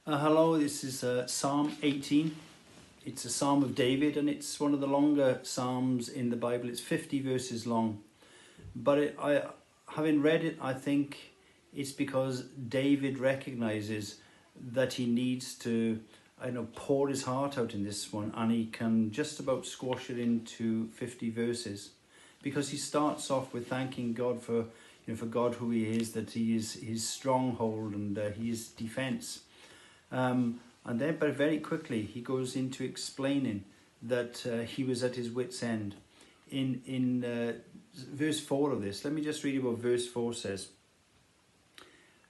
Hello, this is Psalm 18. It's a Psalm of David, and it's one of the longer Psalms in the Bible. It's 50 verses long. But having read it, I think it's because David recognizes that he needs to, pour his heart out in this one, and he can just about squash it into 50 verses. Because he starts off with thanking God for God who he is, that he is his stronghold and he is defense. And then, but very quickly, he goes into explaining that he was at his wit's end. In verse 4 of this, let me just read you what verse 4 says.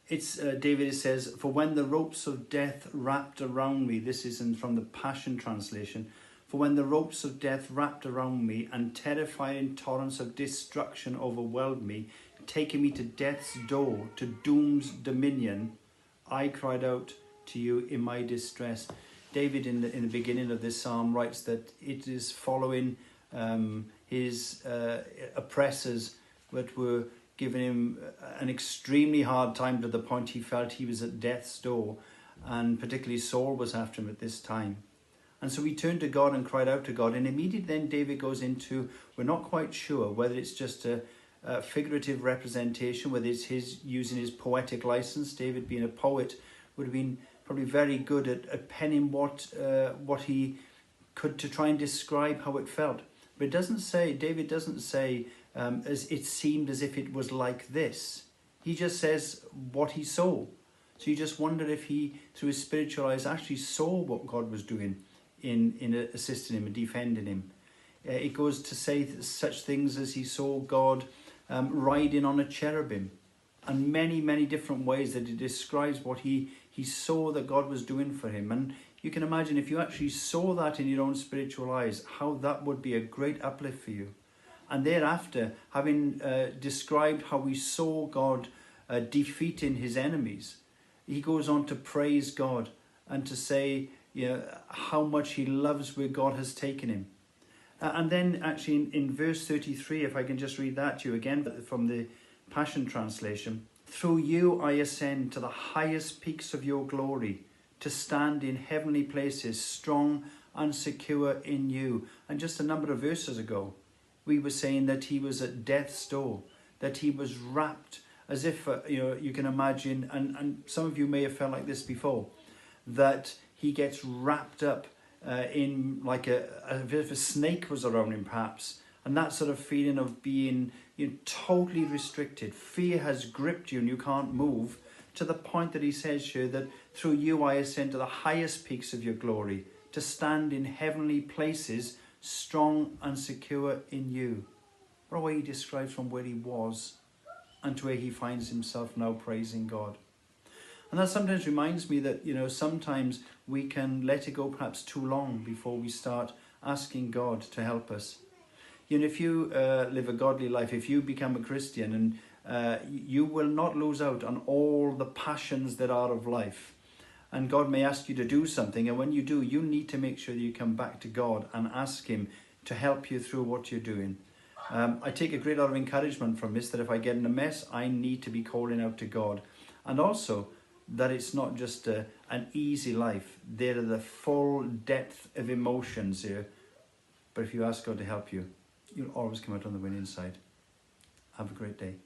It's David says, "For when the ropes of death wrapped around me," this is from the Passion Translation, "for when the ropes of death wrapped around me and terrifying torrents of destruction overwhelmed me, taking me to death's door, to doom's dominion, I cried out to you in my distress." David in the beginning of this psalm writes that it is following his oppressors that were giving him an extremely hard time, to the point he felt he was at death's door, and particularly Saul was after him at this time. And so he turned to God and cried out to God, and immediately then David goes into, we're not quite sure whether it's just a figurative representation, whether it's his using his poetic license. David, being a poet, would have been probably very good at penning what he could to try and describe how it felt. But it doesn't say, David doesn't say, as it seemed as if it was like this. He just says what he saw. So you just wonder if he, through his spiritual eyes, actually saw what God was doing in assisting him and defending him. It goes to say such things as he saw God riding on a cherubim, and many, many different ways that it describes what he saw that God was doing for him. And you can imagine, if you actually saw that in your own spiritual eyes, how that would be a great uplift for you. And thereafter, having described how we saw God defeating his enemies, he goes on to praise God and to say how much he loves where God has taken him. And then actually in verse 33, if I can just read that to you again from the Passion Translation. "Through you I ascend to the highest peaks of your glory, to stand in heavenly places, strong and secure in you." And just a number of verses ago, we were saying that he was at death's door, that he was wrapped, as if, you can imagine, and some of you may have felt like this before, that he gets wrapped up in like a bit of a snake was around him perhaps. And that sort of feeling of being totally restricted. Fear has gripped you and you can't move, to the point that he says here that through you I ascend to the highest peaks of your glory, to stand in heavenly places, strong and secure in you. What a way he describes from where he was and to where he finds himself now, praising God. And that sometimes reminds me that, sometimes we can let it go perhaps too long before we start asking God to help us. If you live a godly life, if you become a Christian, and you will not lose out on all the passions that are of life. And God may ask you to do something, and when you do, you need to make sure that you come back to God and ask him to help you through what you're doing. I take a great lot of encouragement from this, that if I get in a mess, I need to be calling out to God. And also that it's not just an easy life. There are the full depth of emotions here. But if you ask God to help you, you'll always come out on the winning side. Have a great day.